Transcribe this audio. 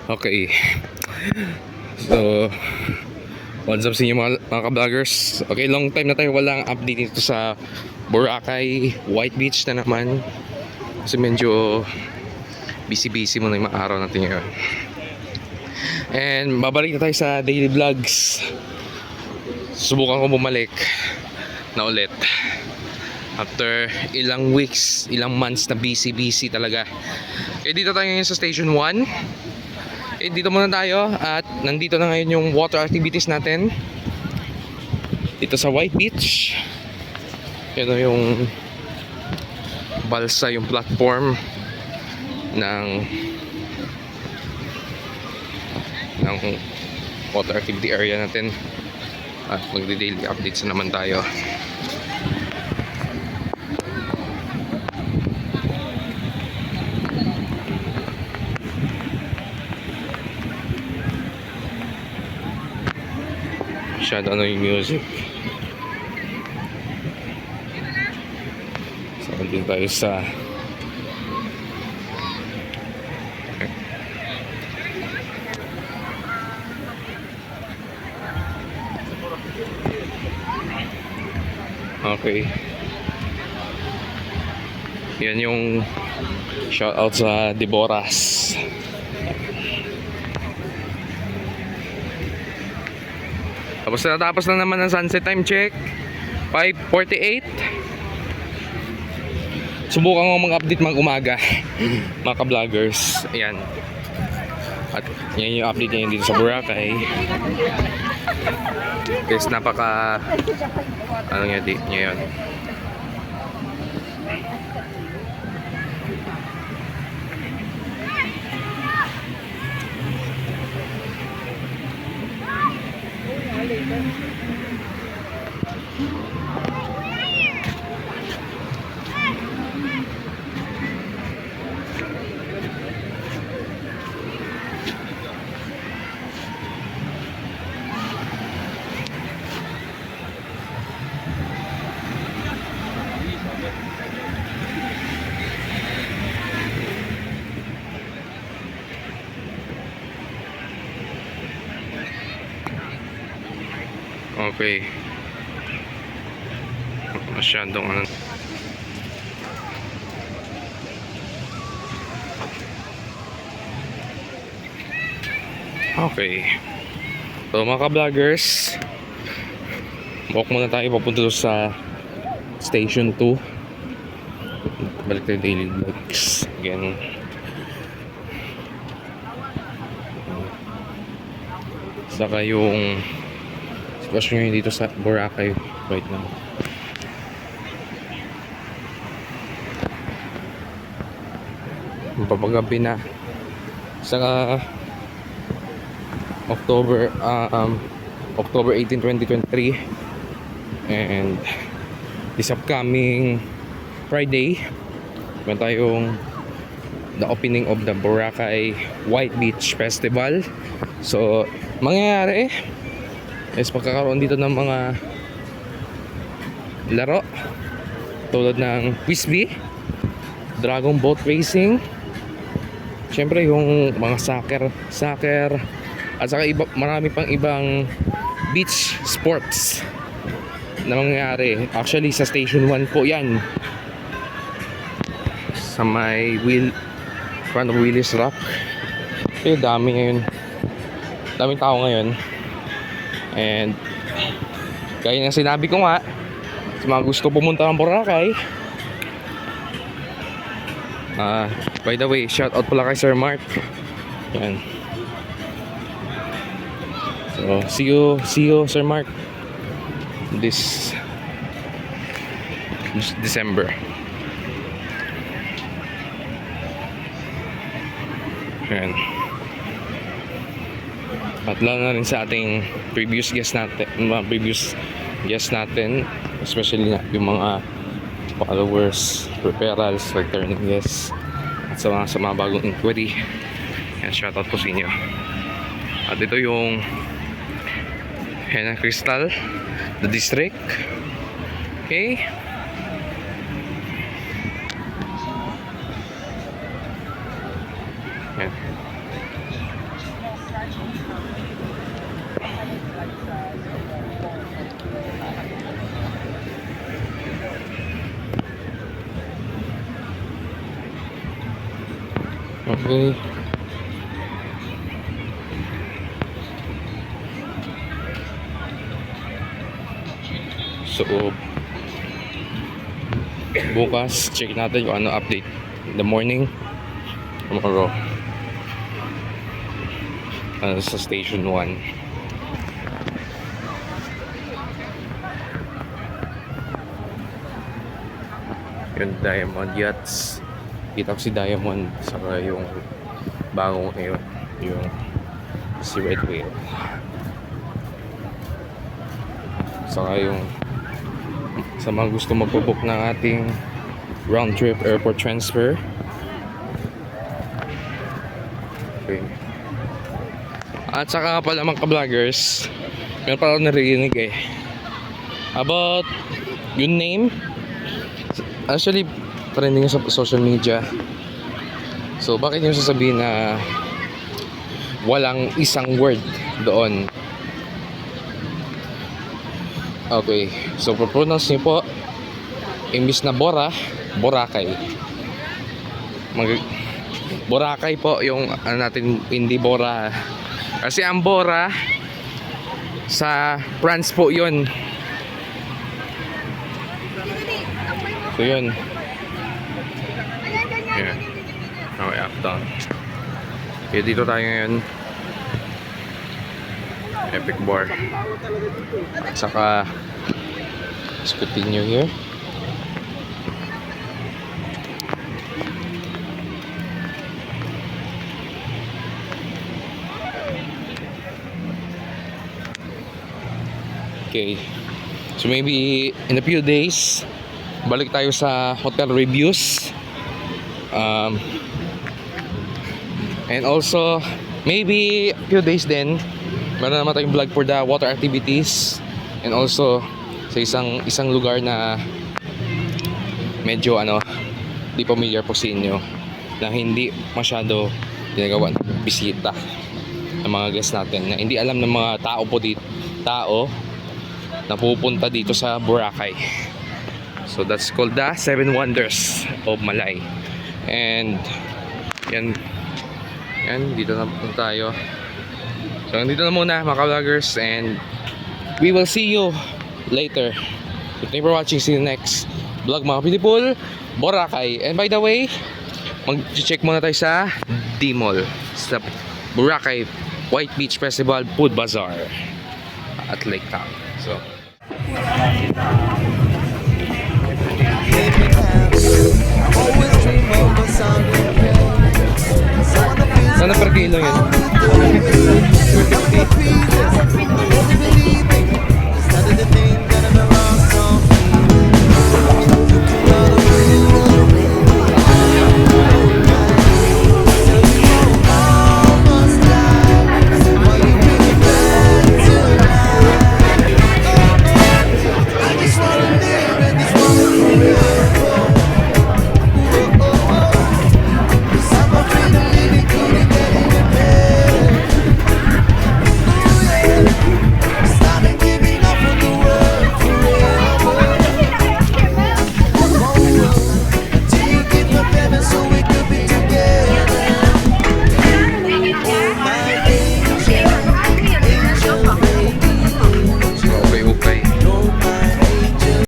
Okay. So, what's up sa inyo mga ka-vloggers? Okay, long time na tayo walang update dito sa Boracay, White Beach na naman. Kasi medyo busy-busy muna yung mga araw natin ngayon. And babalik na tayo sa daily vlogs. Subukan ko bumalik na ulit. After ilang weeks, ilang months na busy talaga. Eh, dito tayo ngayon sa Station 1. Eh, dito muna tayo at nandito na ngayon yung water activities natin dito sa White Beach. Yan o yung balsa, yung platform ng water activity area natin. At magdi-daily updates na naman tayo. Masyado ano yung music. So, andun tayo sa okay. Yan yung shoutout sa Deborahs. Tapos natapos lang naman ang sunset time check. 5:48. Subukan ko mag-update mag-umaga mga ka-vloggers. Ayan. At yan yung update niya dito sa Boracay. Guys, napaka ano nga date niya yun. Okay. Masyadong ano. Okay. So mga ka-vloggers, walk muna tayo papunta sa Station 2. Balik tayo daily vlogs again. Saka yung sitwasyon ngayon dito sa Boracay right now. Papagabi na sa October 18, 2023, and this upcoming Friday meron tayong the opening of the Boracay White Beach Festival. So mangyayari is pagkakaroon dito ng mga laro tulad ng Frisbee, Dragon Boat Racing, syempre yung mga soccer at saka marami pang ibang beach sports na mangyayari. Actually sa Station 1 po yan, sa may front of Willis Rock. So daming tao ngayon. And gaya ng sinabi ko nga, sa mga gusto pumunta ng Boracay, by the way, shout out pala kay Sir Mark. Yan. So see you Sir Mark this December. Yan. At lang na rin sa ating previous guest natin, especially yung mga followers, referrals, returning guests, at sa mga bagong inquiry. Yan, shoutout po sa inyo. At ito yung Henna Crystal, the district. Okay. Yan. Okay. So, bukas, check natin kung ano update in the morning. Tomorrow. Sa Station 1. Yung Diamond Yachts. Kita ko si Diamond. Saka yung bagong ngayon. Yung si Red Whale. Saka yung sa mga gusto magpo-book ng ating round trip airport transfer. Okay. At saka pala mga ka-vloggers, meron pala ako narinig about yung name. Actually, trending sa social media. So, bakit yung sasabihin na walang isang word doon? Okay, so pronounce niyo po, imbis na Bora, Boracay. Boracay po yung ano natin, hindi Bora. Kasi ang Bora sa France po yun. So yun. Yeah. Okay, uptown. Okay, dito tayo ngayon. Epic Bar. At saka let's continue here. Okay. So maybe in a few days balik tayo sa hotel reviews. And also maybe a few days din meron naman tayong vlog for the water activities, and also sa isang lugar na medyo di familiar po sa inyo, na hindi masyado ginagawa ng bisita ng mga guests natin, na hindi alam ng mga tao na pupunta dito sa Boracay. So that's called the 7 Wonders of Malay. And yan dito na po tayo. So, nandito na muna mga ka-vloggers, and we will see you later. So, thank you for watching. See you next vlog mga people, Boracay. And by the way, mag-check muna tayo sa D-Mall, sa Boracay White Beach Festival Food Bazaar at Lake Town. So